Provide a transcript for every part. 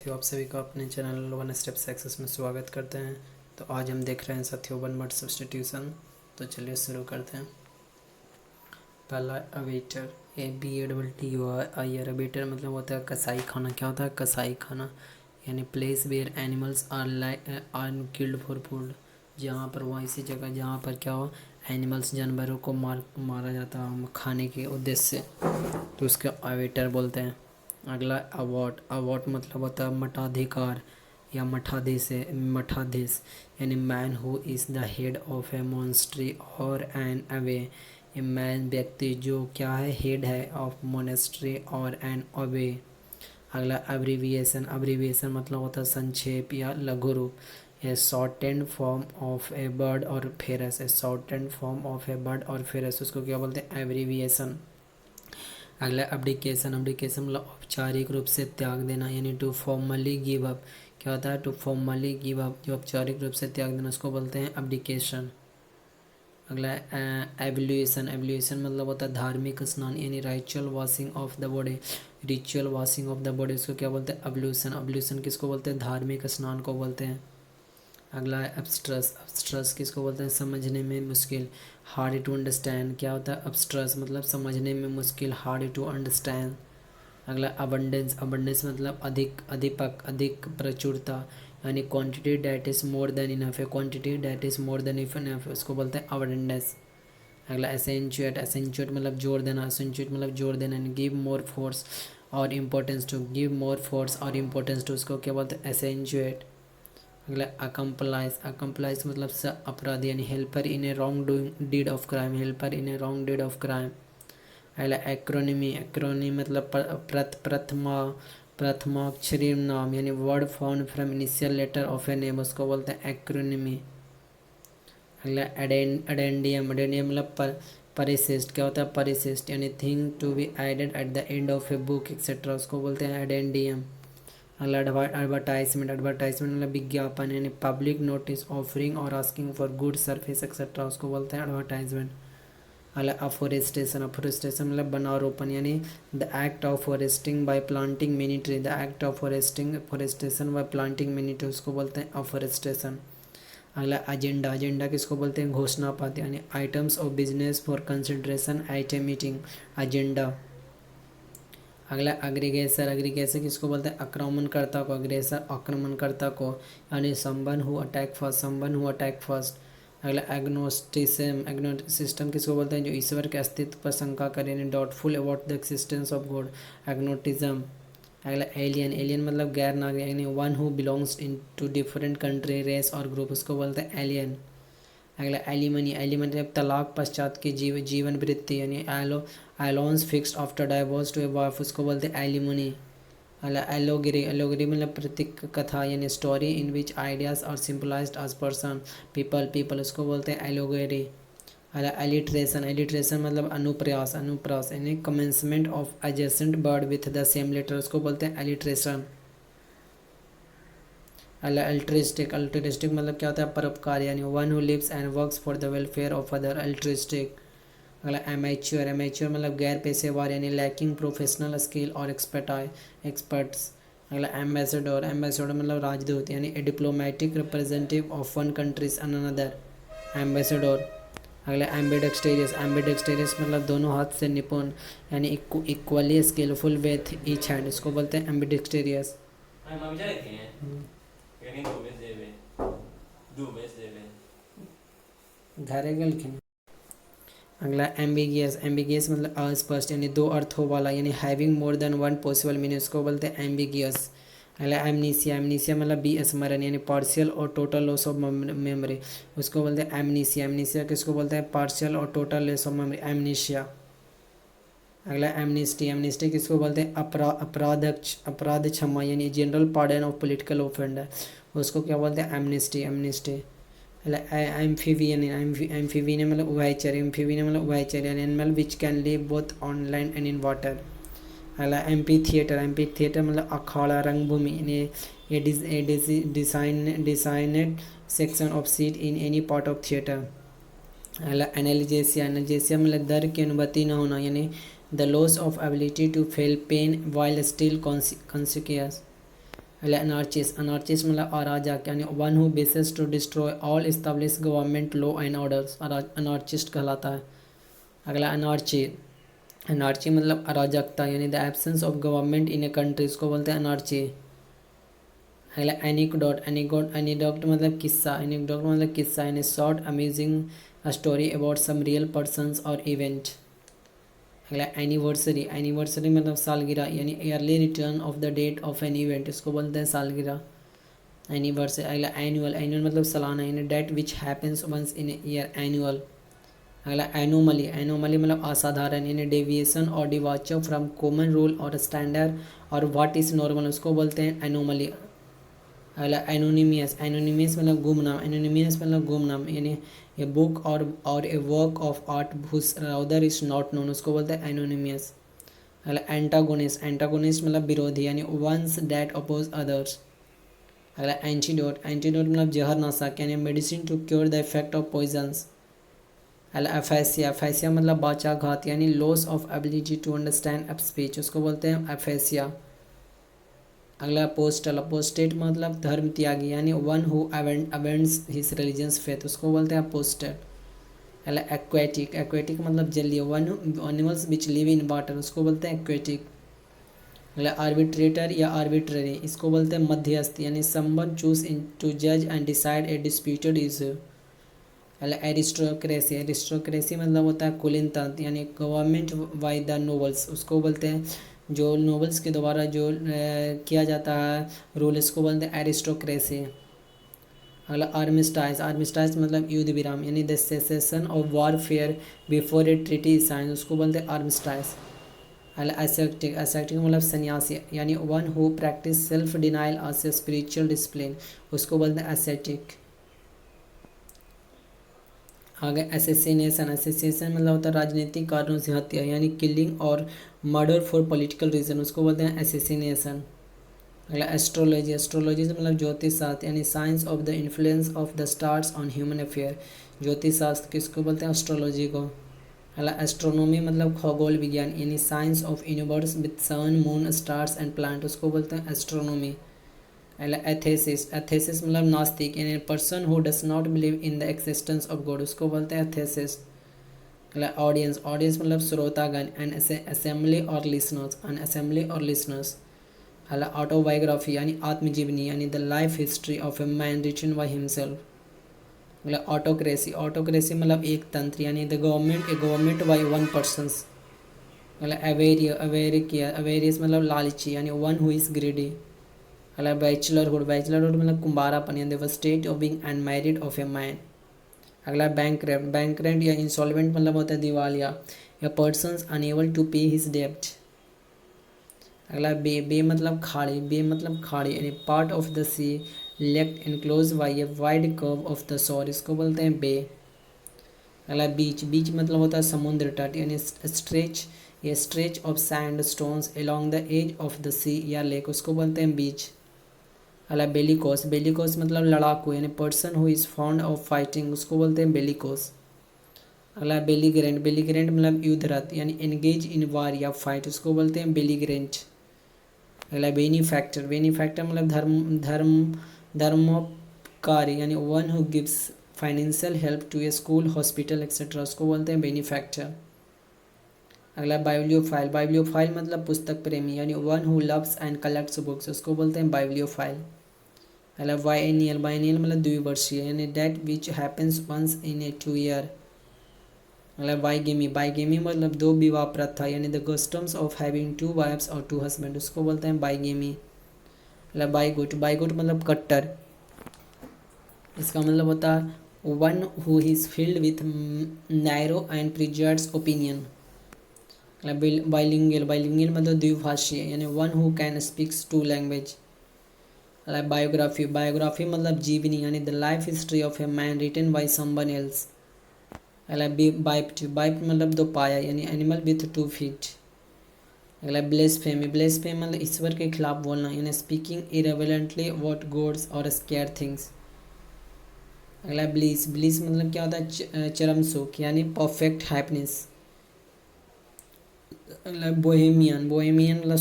साथियों, आप सभी का अपने चैनल वन स्टेप सक्सेस में स्वागत करते हैं। तो आज हम देख रहे हैं साथियों वन वर्ड सब्स्टिट्यूशन। तो चलिए शुरू करते हैं। पहला अवेटर, ABATTER। अवेटर मतलब होता है कसाई खाना। क्या होता है कसाई खाना? यानी place where animals are killed for food. जहाँ पर वो ऐसी जगह जहाँ पर क्या हो, एनिमल्स जानवरों को मारा जाता है खाने के उद्देश्य से, तो उसके अवेटर बोलते हैं। अगला अवॉट। अवॉट मतलब होता है मठाधिकार या मठाधीश यानी man who is the head of a monastery or an abbey. A man व्यक्ति जो क्या है, हेड है of monastery or an abbey. अगला अब्रीविएशन। अब्रीविएशन मतलब होता है संक्षेप या लघु रूप। A shortened form of a word or phrase. A shortened form of a word or phrase, उसको क्या बोलते हैं, एब्रीविएशन। अगला अब्डिकेशन। अब्डिकेशन मतलब औपचारिक रूप से त्याग देना, यानी टू फॉर्मली गिव अप। क्या होता है टू फॉर्मली गिव अप, जो औपचारिक रूप से त्याग देना उसको बोलते हैं अब्डिकेशन। अगला एवल्यूएशन। एवल्यूएशन मतलब होता है धार्मिक स्नान, यानी ritual washing of the body. Ritual washing of the body उसको क्या बोलते हैं, अब्ल्यूशन। अब्ल्यूशन किसको बोलते हैं, धार्मिक स्नान को बोलते हैं। अगला है एब्स्ट्रस। एब्स्ट्रस किसको बोलते हैं, समझने में मुश्किल, हार्ड टू अंडरस्टैंड। क्या होता है एब्स्ट्रस मतलब समझने में मुश्किल, हार्ड टू अंडरस्टैंड। अगला अबंडेंस। अबंडेंस मतलब अधिक, अधिपक, अधिक प्रचुरता, यानी quantity that is more than enough है। Quantity that is more than enough है, उसको बोलते हैं अबंडेंस। अगला एसेंचुएट। एसेंचुएट मतलब जोर देना। एसेंचुएट मतलब जोर देना, गिव मोर फोर्स और importance to. Give more force और इम्पोर्टेंस टू, उसको क्या बोलते हैं, एसेंचुएट। अगला अकम्प्लाइज। अकम्प्लाइज मतलब अपराधी, यानी helper in a wrong doing deed of crime. Helper in a wrong deed of crime. अगला एक्रोनिमी। एक्रोनिमी मतलब प्रथमाक्षरी नाम, यानी word found from initial letter of a name, उसको बोलते हैं एक्रोनिमी। अगला एडेंडियम। एडेंडियम मतलब परिशिष्ट। क्या होता है परिशिष्ट, यानी thing to be added at the end of a book etcetera, उसको बोलते हैं एडेंडियम। अगला एडवर्टाइजमेंट। एडवर्टाइजमेंट मतलब विज्ञापन, यानी पब्लिक नोटिस ऑफरिंग और asking for good service etcetera, उसको बोलते हैं एडवर्टाइजमेंट। अगला अफोरेस्टेशन। अफोरेस्टेशन मतलब वनारोपण, यानी the act of foresting bye planting many tree. The act of forestation bye planting many tree, उसको बोलते हैं अफोरेस्टेशन। अगला एजेंडा। एजेंडा किसको बोलते हैं, घोषणा पत्र, यानी items of business for consideration at a meeting, agenda. अगला अग्रीगेसर। अग्रीगेसर किसको बोलते हैं, आक्रमणकर्ता को। अग्रेसर आक्रमणकर्ता को, यानी someone who attack first, someone who attack first. अगला एग्नोस्टिसिज्म। एग्नोस्टिसिज्म किसको बोलते हैं, जो ईश्वर के अस्तित्व पर शंका करे, यानी doubtful about the existence of God, agnosticism. अगला एलियन। एलियन मतलब गैर नागरिक, यानी one who belongs in to different country, race or group, उसको बोलते हैं एलियन। अगला एलिमनी। एलिमनी मतलब तलाक पश्चात की जीवन वृत्ति, यानी allowance fixed after divorce to a wife, उसको बोलते हैं एलिमनी। अगला एलोगिरी। एलोगिरी मतलब प्रतीक कथा, यानी story in which ideas are simplified as person people, उसको बोलते हैं एलोगिरी। अगला एलिट्रेशन। एलिट्रेशन मतलब अनुप्रयास, अनुप्रास, यानी commencement of adjacent word with the same letter, उसको बोलते हैं एलिट्रेशन। अल्ट्रिस्टिक। अल्ट्रिस्टिक मतलब क्या होता है, परोपकार, यानी one who lives and works for the welfare of other, altruistic. अगला एमेच्योर। एमेच्योर मतलब गैर पेशेवर, यानी लैकिंग प्रोफेशनल स्किल और एक्सपर्ट्स। अगला एम्बेसडर। एम्बेसडर मतलब राजदूत, यानी a diplomatic representative of one countries another, ambassador. अगला एम्बिडेक्सटेरियस। एम्बिडेक्सटेरियस मतलब दोनों हाथ से निपुण, यानी equally skillful with each hand, इसको बोलते हैं एम्बिडेक्सटेरियस। घरे गलखिन। अगला एम्बिगियस। एम्बिगियस मतलब अस्पष्ट, यानी दो अर्थों वाला, यानी having more than one possible meaning, उसको बोलते हैं एम्बिगियस। अगला एमनीसिया। एमनीसिया मतलब विस्मरण, यानी पार्शियल और टोटल लॉस ऑफ मेमोरी, उसको बोलते हैं एमनीसिया। एमनीसिया किसको बोलते हैं, पार्शियल और total loss of memory, amnesia. अगला एमनिस्टी। एमनिस्टी किसको बोलते हैं, अपराध क्षमा, यानी general pardon of political offender, उसको क्या बोलते हैं, एमनिस्टी। एमनिस्टी। एम्फीबियन। एम्फीबियन मतलब उभयचर। एम्फीबियन मतलब उभयचर, यानी animal which can live both on land and in water. अगला एम्पी थिएटर। एम्पी थिएटर मतलब अखाड़ा, रंगभूमि, यानी designed section of seat in any part of theatre. अगला एनालिजेसिया। एनालिजेसिया मतलब दर्द की अनुभूति न होना, यानी the loss of ability to feel pain while still consequence. अगला अनार्चिस्ट, अनार्चिस्ट मतलब अराजक यानी one who wishes to destroy all establish government law and orders, anarchist कहलाता है। अगला अनार्ची, अनार्ची मतलब अराजकता यानी the absence of government in a country, इसको बोलते हैं अनार्ची। अगला एनिकडोट, एनीडोट मतलब किस्सा, एनिकडोट मतलब किस्सा यानी short amusing story about some real persons और इवेंट। अगला एनिवर्सरी, एनिवर्सरी मतलब सालगिरह यानी yearly return of the date of an event, इसको बोलते हैं सालगिरह, एनिवर्सरी। अगला एनुअल, एनुअल मतलब सालाना यानी date which happens once in year, annual. अगला एनोमली, एनोमली मतलब असाधारण यानी डेविएशन और डिवाचर फ्रॉम कॉमन रूल और स्टैंडर्ड और व्हाट इज़ नॉर्मल, उसको बोलते हैं एनोमली। अगला एनोनिमियस, एनोनिमियस मतलब गुमनाम, एनोनिमियस मतलब गुमनाम यानी ए बुक और a work of art whose author is not known, उसको बोलते हैं एनोनिमियस। अगला एंटागोनिस्ट, एंटागोनिस्ट मतलब विरोधी यानी वंस दैट अपोज अदर्स। अगला एंटीडोट, एंटीडोट मतलब जहर नाशक यानी medicine to cure the effect of poisons. अगला एफेसिया, एफेसिया मतलब बाचाघात यानी loss of ability to understand speech, उसको बोलते हैं एफेसिया। अगला अपोस्टल, अपोस्टेट मतलब धर्म त्यागी यानी one who abandons his religious faith, उसको बोलते हैं अपोस्टेट। अगला एक्वेटिक, एक्वेटिक मतलब जलीय, one animals which live in water, उसको बोलते हैं एक्वेटिक। अगला आर्बिट्रेटर या आर्बिट्ररी, इसको बोलते हैं मध्यस्थ यानी समवन चूज इन टू जज and decide A disputed issue. अगला एरिस्टोक्रेसी, एरिस्टोक्रेसी मतलब होता है कुलीन तंत्र यानी गवर्नमेंट बाय द नोबल्स, उसको बोलते हैं जो नोबल्स के द्वारा जो किया जाता है रूल, इसको बोलते हैं एरिस्टोक्रेसी। अगला आर्मिस्टाइज, आर्मिस्टाइज मतलब युद्ध विराम यानी the cessation of warfare before a treaty sign, उसको बोलते हैं आर्मिस्टाइज। अगला एसेप्टिक, एसेप्टिक मतलब सन्यासी यानी one who practice self denial as a spiritual discipline, उसको बोलते हैं एसेटिक। आगे एसेसिनेशन, एसेसिनेशन मतलब होता है राजनीतिक कारणों से हत्या यानी किलिंग और मर्डर फॉर पॉलिटिकल रीजन, उसको बोलते हैं एसेसिनेशन। अगला एस्ट्रोलॉजी, एस्ट्रोलॉजी मतलब ज्योतिष शास्त्र यानी science of the influence of the stars on human affair, ज्योतिष शास्त्र किसको बोलते हैं एस्ट्रोलॉजी को। अगला एस्ट्रोनॉमी मतलब खगोल विज्ञान यानी science of universe with sun moon stars and plant, उसको बोलते हैं एस्ट्रोनॉमी। अगला एथेसिस, एथेसिस मतलब नास्तिक यानी person who does not believe in the existence of god, उसको बोलते हैं एथेसिस। अगला ऑडियंस, ऑडियंस मतलब श्रोतागण, एन असेंबली और लिसनर्स, एन असेंबली और लिसनर्स। अगला ऑटोबायोग्राफी यानी आत्मजीवनी यानी the life history of a man written by himself. अगला ऑटोक्रेसी, ऑटोक्रेसी मतलब एक तंत्र यानी the government a government by one persons. अगला अवेरिया, अवेरिकिया, अवेरियस मतलब लालची यानी वन हु इज ग्रीडी। अगला बैचलरहुड, बैचलरहुड मतलब कुंवारापन यानी the state of being unmarried of a man. अगला बैंकरप्ट, बैंकरप्ट या इंसॉल्वेंट मतलब होता है दिवालिया या पर्सन्स अनएबल टू पे हिज डेब्ट। अगला बे, बे मतलब खाड़ी, बे मतलब खाड़ी यानी part of the sea left enclose by a wide curve of the shore, इसको बोलते हैं बे। अगला बीच, बीच मतलब होता है समुद्र तट यानी stretch, a stretch of sand stones along the edge of the sea या लेक, उसको बोलते हैं बीच। अगला बेलिकोस, बेलिकोस मतलब लड़ाकू यानी person who is fond of fighting, उसको बोलते हैं बेलिकोस। अगला बेलीग्रेंट, बेलीग्रेंट मतलब युद्धरत यानी एंगेज इन वार या फाइट, उसको बोलते हैं बेलीग्रेंट। अगला बेनीफैक्टर, बेनीफैक्टर मतलब धर्मोपकारी यानी one who gives financial help to a school hospital etcetera, उसको बोलते हैं बेनीफैक्टर। अगला बाइब्लियोफाइल, बाइब्लियोफाइल मतलब पुस्तक प्रेमी यानी one who loves and collects books, उसको बोलते हैं बाइब्लियोफाइल। अगला बाइनियल, बाइनियल मतलब द्विवर्षीय यानी date which happens once in a 2 year. अगला बाइगेमी, बाइगेमी मतलब दो विवाह प्रथा यानी the customs of having 2 wives और 2 हस्बैंड, उसको बोलते हैं बाइगेमी। अगला बाइगुट, बाइगुट मतलब कट्टर, इसका मतलब होता है one who is filled with narrow and prejudiced opinion. Bilingual, bilingual मतलब द्विभाषीय यानी one who can speaks 2 language. Biography, biography मतलब जीवनी यानी the life history of a man written by someone else. अगला बाइप्ट, बाइप्ट मतलब दो पाया यानी एनिमल विथ 2 फीट। अगला ब्लेस्फेमी, ब्लेस्फेमी मतलब ईश्वर के खिलाफ बोलना यानी स्पीकिंग इरेवलेंटली व्हाट गॉड्स और स्केयर थिंग्स। अगला ब्लीस, ब्लीस मतलब क्या होता है चरम सुख यानी परफेक्ट हैप्पीनेस। अगला बोहेमियन, बोहेमियन मतलब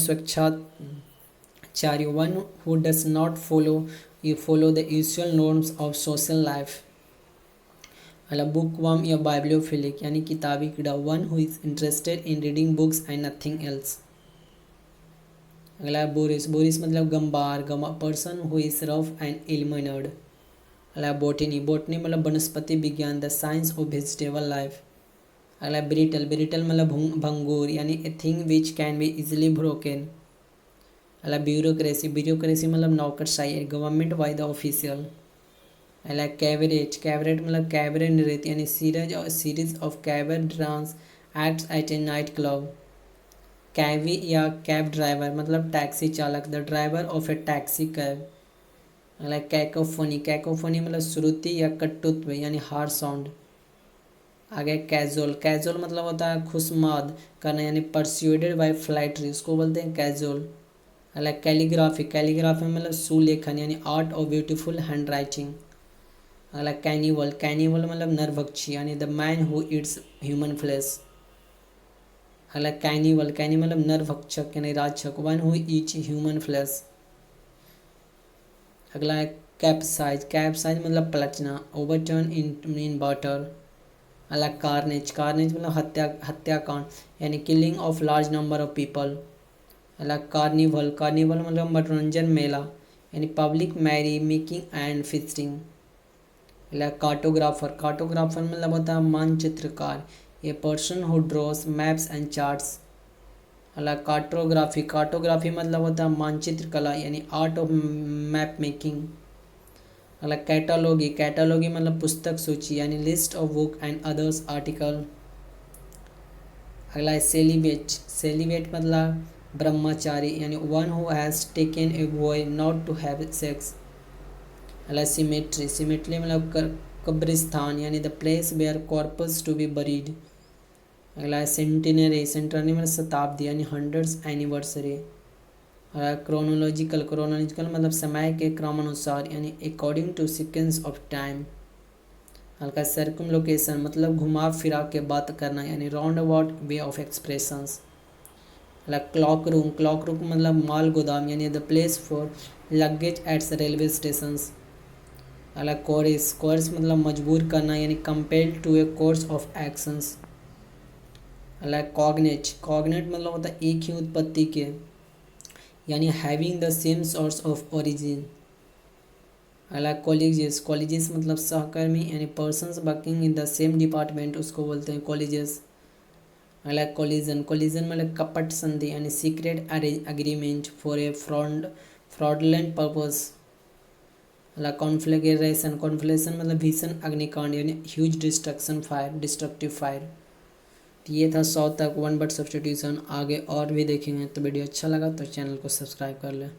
ब्रह्मचारी, one who does not follow the usual norms of social life. अगला बुकवर्म या बाइब्लियोफिलिक यानी किताबी कीड़ा, one who is interested in reading books and nothing else. अगला बोरिस, बोरिस मतलब गंबार, person who is rough and ill mannered. अगला botany, botany मतलब वनस्पति विज्ञान, the science of vegetable life. अगला ब्रिटल, ब्रिटल मतलब भंगूर यानी a thing which can be easily broken. अगला ब्यूरोक्रेसी, ब्यूरोक्रेसी मतलब नौकरशाही, गवर्नमेंट बाय द ऑफिशियल. अगला कैबरेट, कैबरेट मतलब कैबरे नृत्य यानी series of cabaret dance acts at a night club. Cabbie या कैब ड्राइवर मतलब टैक्सी चालक, the driver of a taxi cab. अगला कैकोफोनी, कैकोफोनी मतलब श्रुति या कटुत्व यानी हार्श साउंड. आगे कैजुअल, कैजुअल मतलब होता है खुशमाद करना यानी परस्यूडेड बाय फ्लैटरी, उसको बोलते हैं कैजुअल. अगला कैलीग्राफी, कैलीग्राफी मतलब सुलेखन यानी art of beautiful handwriting. अगला कैनिवल, कैनिवल मतलब नरभक्षी यानी the man who eats human flesh. अगला कैनिवल, कैनिवल मतलब नरभक्षक यानी राक्षक, one who eats human flesh. अगला है कैप्साइज, कैप्साइज मतलब पलटना, ओवरटर्न इन वाटर. अगला कार्नेज, कार्नेज मतलब हत्याकांड यानी killing of large number of people. अगला कार्निवल, कार्निवल मतलब मनोरंजन मेला यानी public merrymaking and feasting. अगला कार्टोग्राफर, कार्टोग्राफर मतलब होता है मानचित्रकार, a person who draws maps and charts. अगला कार्टोग्राफी, कार्टोग्राफी मतलब होता है मानचित्र कला यानी आर्ट ऑफ मैप मेकिंग. अगला कैटालॉगी, कैटालॉगी मतलब पुस्तक सूची यानी list of book and others article. अगला है सेलिबेट, सेलिबेट मतलब ब्रह्मचारी यानी one who has taken a vow not to have sex. अगला सिमेट्री, सिमेट्री मतलब कब्रिस्तान यानी the place where corpses to be buried. अगला है सेंटिनरी, सेंटिनरी मतलब शताब्दी यानी हंड्रेड्स एनिवर्सरी. क्रोनोलॉजिकल, क्रोनोलॉजिकल मतलब समय के क्रमानुसार यानी according to sequence of time. हल्का सर्कमलोकेशन मतलब घुमा फिरा के बात करना यानी roundabout way of expressions. Cloakroom, cloakroom मतलब माल गोदाम यानी the place for luggage at railway stations. Coerce, coerce मतलब मजबूर करना यानी compel to a course of actions. Cognate, cognate मतलब होता है एक ही उत्पत्ति के यानी having the same source of origin. अगला कॉलेजेस, कॉलेजेस मतलब सहकर्मी यानी persons working in the same department, उसको बोलते हैं कॉलेजेस. अगला कॉलिजन, कॉलिजन मतलब कपट संधि यानी secret agreement for a fraudulent purpose. अगला कॉन्फ्लेग्रेशन, कॉन्फ्लेग्रेशन मतलब भीषण अग्निकांड यानी huge destruction fire, destructive fire. ये था 100 तक वन वर्ड सब्स्टिट्यूशन. आगे और भी देखेंगे. तो वीडियो अच्छा लगा तो चैनल को सब्सक्राइब कर लें.